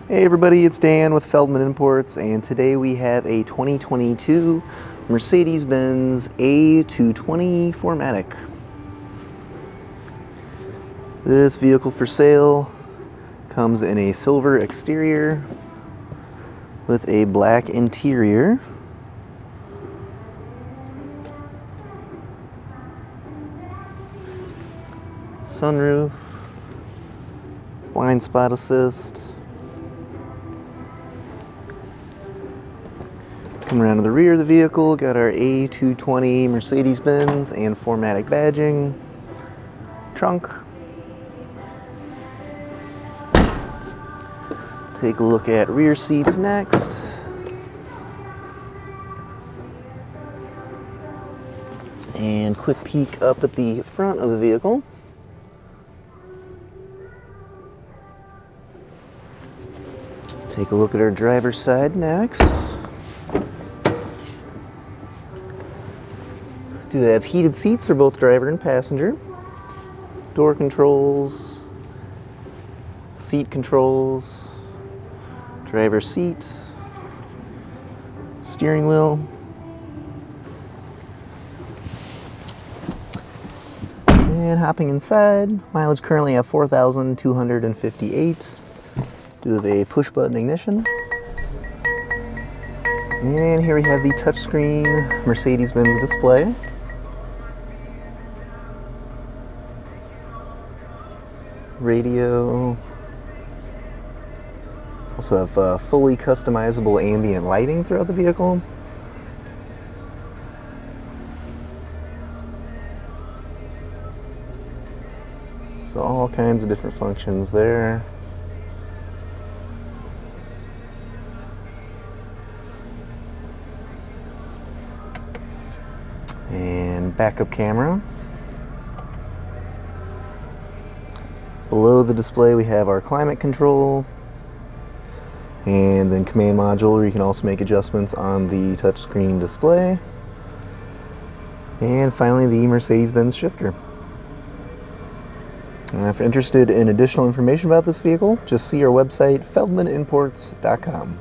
Hey everybody, it's Dan with Feldmann Imports, and today we have a 2022 Mercedes-Benz A220 4MATIC. This vehicle for sale comes in a silver exterior with a black interior. Sunroof, blind spot assist. Coming around to the rear of the vehicle, got our A220 Mercedes-Benz and 4MATIC badging. Trunk. Take a look at rear seats next. And quick peek up at the front of the vehicle. Take a look at our driver's side next. Do have heated seats for both driver and passenger. Door controls, seat controls, driver's seat, steering wheel. And hopping inside, mileage currently at 4,258. Do have a push button ignition. And here we have the touchscreen Mercedes-Benz display. Radio. Also have fully customizable ambient lighting throughout the vehicle. So all kinds of different functions there. And backup camera. Below the display we have our climate control, and then command module where you can also make adjustments on the touchscreen display. And finally the Mercedes-Benz shifter. If you're interested in additional information about this vehicle, just see our website feldmanimports.com.